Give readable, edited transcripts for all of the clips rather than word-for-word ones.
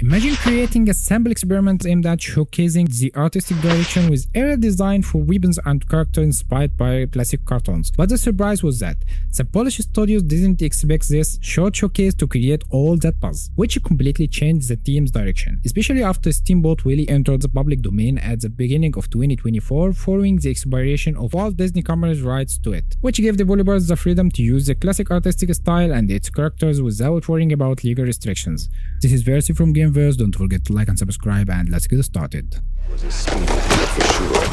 Imagine creating a sample experiment aimed at showcasing the artistic direction with area design for weapons and characters inspired by classic cartoons. But the surprise was that the Polish studios didn't expect this short showcase to create all that buzz, which completely changed the team's direction, especially after Steamboat Willie entered the public domain at the beginning of 2024 following the expiration of Walt Disney Company's rights to it, which gave developers the freedom to use the classic artistic style and its characters without worrying about legal restrictions. This is Versi from Gameverse. Don't forget to like and subscribe, and let's get started.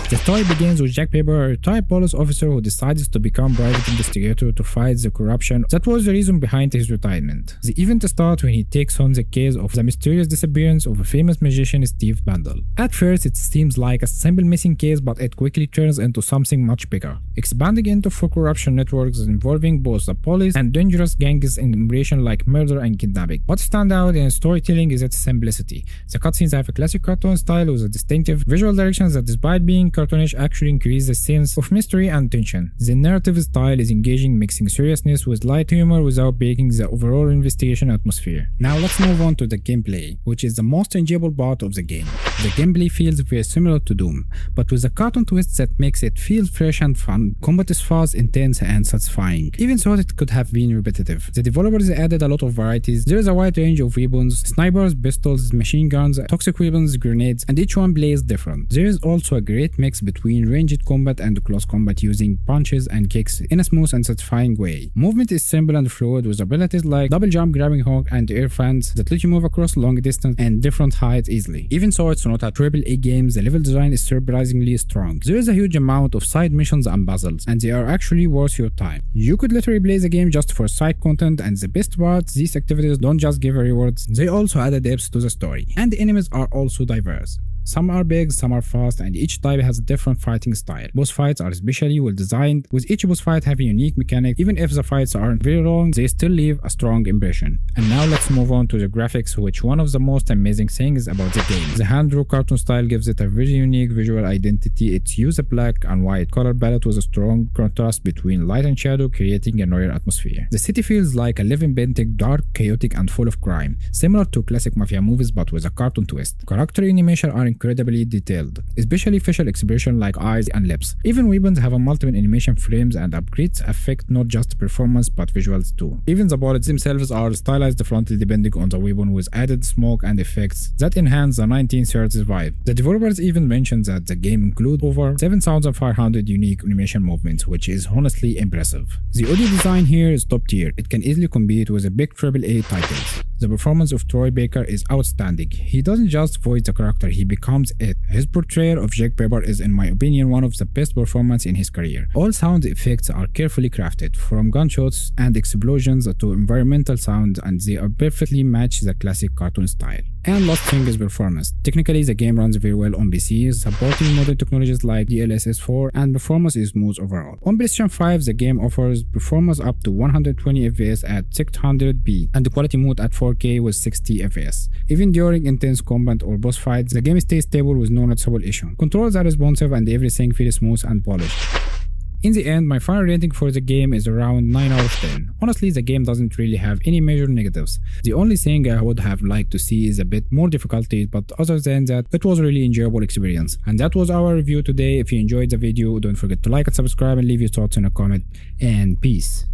The story begins with Jack Pepper, a retired police officer who decides to become private investigator to fight the corruption that was the reason behind his retirement. The event starts when he takes on the case of the mysterious disappearance of a famous magician Steve Bandle. At first it seems like a simple missing case, but it quickly turns into something much bigger, expanding into four corruption networks involving both the police and dangerous gangs in operation like murder and kidnapping. What stands out in storytelling is its simplicity. The cutscenes have a classic cartoon style with a distinctive visual direction that, despite being cartoonish, actually increase the sense of mystery and tension. The narrative style is engaging, mixing seriousness with light humor without breaking the overall investigation atmosphere. Now let's move on to the gameplay, which is the most enjoyable part of the game. The gameplay feels very similar to Doom, but with a cartoon twist that makes it feel fresh and fun. Combat is fast, intense, and satisfying, even though it could have been repetitive. The developers added a lot of varieties. There is a wide range of weapons: snipers, pistols, machine guns, toxic weapons, grenades, and each one plays different. There is also a great mix between ranged combat and close combat, using punches and kicks in a smooth and satisfying way. Movement is simple and fluid, with abilities like double jump, grabbing hook, and air fans that let you move across long distance and different heights easily. Even though it's not a AAA game, the level design is surprisingly strong. There is a huge amount of side missions and puzzles, and they are actually worth your time. You could literally play the game just for side content, and the best part, these activities don't just give rewards, they also add depth to the story. And the enemies are also diverse. Some are big, some are fast, and each type has a different fighting style. Boss fights are especially well designed, with each boss fight having a unique mechanic. Even if the fights aren't very long, they still leave a strong impression. And now let's move on to the graphics, which one of the most amazing things about the game. The hand-drawn cartoon style gives it a very unique visual identity. It uses a black and white color palette with a strong contrast between light and shadow, creating a noir atmosphere. The city feels like a living painting, dark, chaotic, and full of crime, similar to classic mafia movies but with a cartoon twist. Character animation are incredibly detailed, especially facial expression like eyes and lips. Even weapons have a multiple animation frames, and upgrades affect not just performance but visuals too. Even the bullets themselves are stylized differently depending on the weapon, with added smoke and effects that enhance the 1930s vibe. The developers even mentioned that the game includes over 7,500 unique animation movements, which is honestly impressive. The audio design here is top tier. It can easily compete with the big AAA titles. The performance of Troy Baker is outstanding. He doesn't just voice the character, he becomes it. His portrayal of Jack Pepper is, in my opinion, one of the best performances in his career. All sound effects are carefully crafted, from gunshots and explosions to environmental sounds, and they are perfectly match the classic cartoon style. And last thing is performance. Technically, the game runs very well on PCs, supporting modern technologies like DLSS 4, and performance is smooth overall. On PlayStation 5, the game offers performance up to 120 FPS at 600p, and the quality mode at 4K with 60 FPS. Even during intense combat or boss fights, the game stays stable with no noticeable issue. Controls are responsive and everything feels smooth and polished. In the end, my final rating for the game is around 9 out of 10. Honestly, the game doesn't really have any major negatives. The only thing I would have liked to see is a bit more difficulty, but other than that, it was a really enjoyable experience. And that was our review today. If you enjoyed the video, don't forget to like and subscribe and leave your thoughts in a comment. And peace.